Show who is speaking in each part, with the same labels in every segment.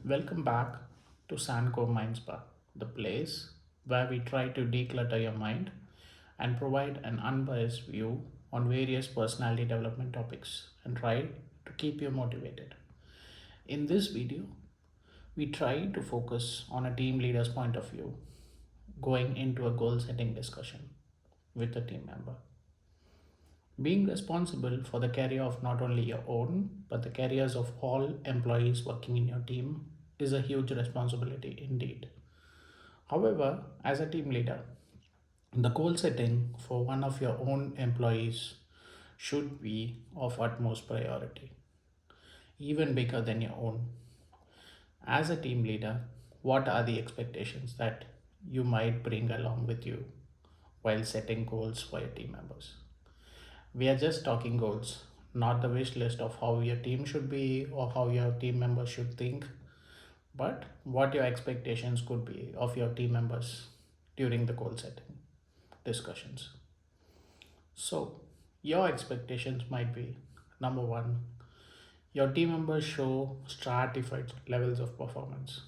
Speaker 1: Welcome back to SanKom Mind Spa, the place where we try to declutter your mind and provide an unbiased view on various personality development topics and try to keep you motivated. In this video, we try to focus on a team leader's point of view, going into a goal setting discussion with a team member. Being responsible for the career of not only your own, but the careers of all employees working in your team is a huge responsibility indeed. However, as a team leader, the goal setting for one of your own employees should be of utmost priority, even bigger than your own. As a team leader, what are the expectations that you might bring along with you while setting goals for your team members? We are just talking goals, not the wish list of how your team should be or how your team members should think, but what your expectations could be of your team members during the goal setting discussions. So, your expectations might be number one, your team members show stratified levels of performance.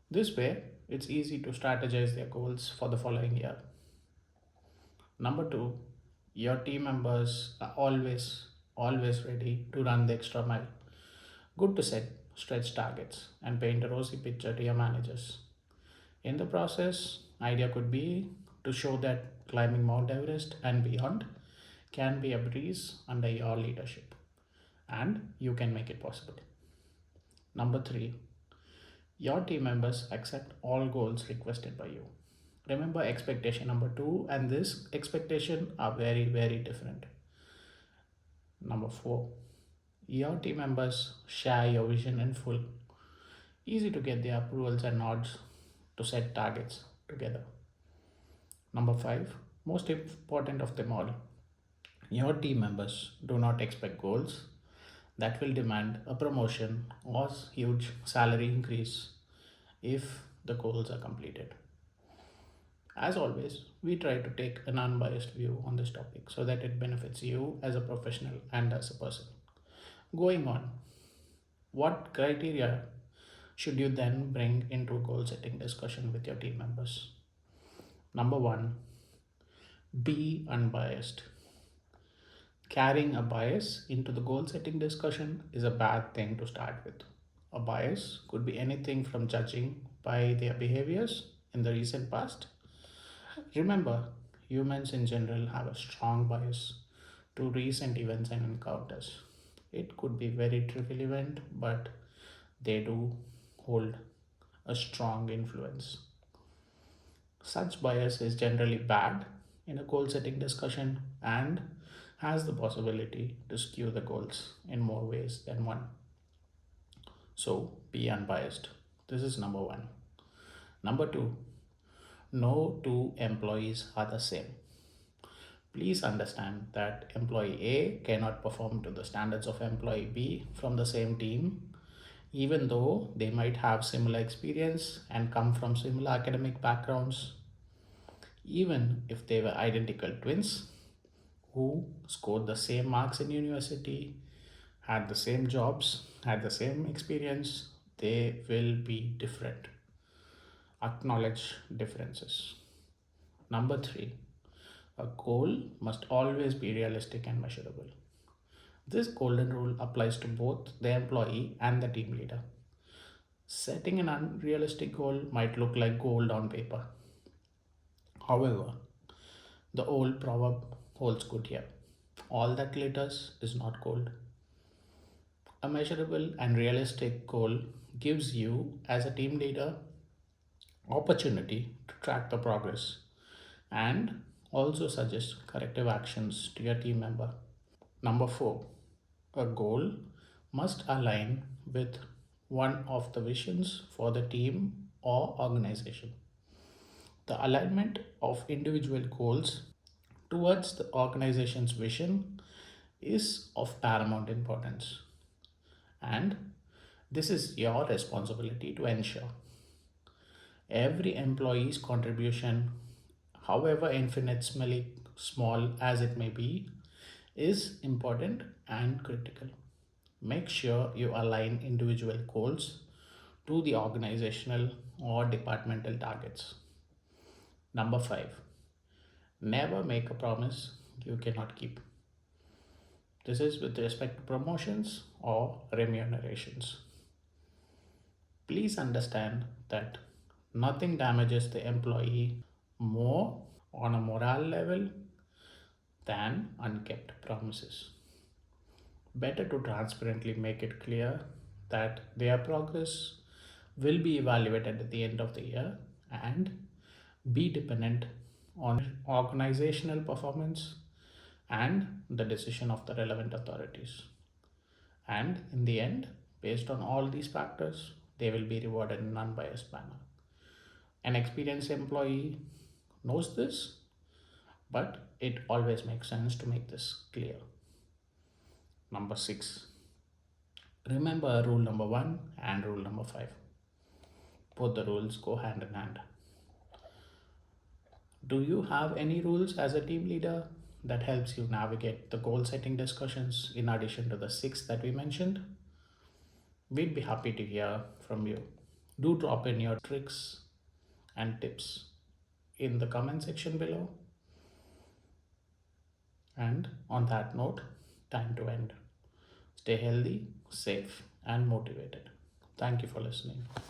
Speaker 1: This way, it's easy to strategize their goals for the following year. Number two, your team members are always ready to run the extra mile. Good to set stretch targets and paint a rosy picture to your managers. In the process, idea could be to show that climbing Mount Everest and beyond can be a breeze under your leadership and you can make it possible. Number three, your team members accept all goals requested by you. Remember expectation number two and this expectation are very different. Number four, your team members share your vision in full. Easy to get their approvals and nods to set targets together. Number five, most important of them all, your team members do not expect goals that will demand a promotion or huge salary increase if the goals are completed. As always, we try to take an unbiased view on this topic so that it benefits you as a professional and as a person. Going on, what criteria should you then bring into goal setting discussion with your team members? Number one, be unbiased. Carrying a bias into the goal setting discussion is a bad thing to start with. A bias could be anything from judging by their behaviors in the recent past. Remember, humans in general have a strong bias to recent events and encounters. It could be very trivial event, but they do hold a strong influence. Such bias is generally bad in a goal setting discussion and has the possibility to skew the goals in more ways than one. So be unbiased. This is number one. Number two, no two employees are the same. Please understand that employee A cannot perform to the standards of employee B from the same team, even though they might have similar experience and come from similar academic backgrounds, even if they were identical twins who scored the same marks in university, had the same jobs, had the same experience, they will be different. Acknowledge differences. Number three, a goal must always be realistic and measurable. This golden rule applies to both the employee and the team leader. Setting an unrealistic goal might look like gold on paper. However, the old proverb holds good here. All that glitters is not gold. A measurable and realistic goal gives you, as a team leader, opportunity to track the progress and also suggest corrective actions to your team member. Number four, a goal must align with one of the visions for the team or organization. The alignment of individual goals towards the organization's vision is of paramount importance, and this is your responsibility to ensure. Every employee's contribution, however infinitesimally small as it may be, is important and critical. Make sure you align individual goals to the organizational or departmental targets. Number 5, never make a promise you cannot keep. This is with respect to promotions or remunerations. Please understand that nothing damages the employee more on a moral level than unkept promises. Better to transparently make it clear that their progress will be evaluated at the end of the year and be dependent on organizational performance and the decision of the relevant authorities. And in the end, based on all these factors, they will be rewarded in an unbiased manner. An experienced employee knows this, but it always makes sense to make this clear. Number 6, remember rule number 1 and rule number 5. Both the rules go hand in hand. Do you have any rules as a team leader that helps you navigate the goal setting discussions in addition to the 6 that we mentioned? We'd be happy to hear from you. Do drop in your tricks and tips in the comment section below. And on that note, time to end. Stay healthy, safe, and motivated. Thank you for listening.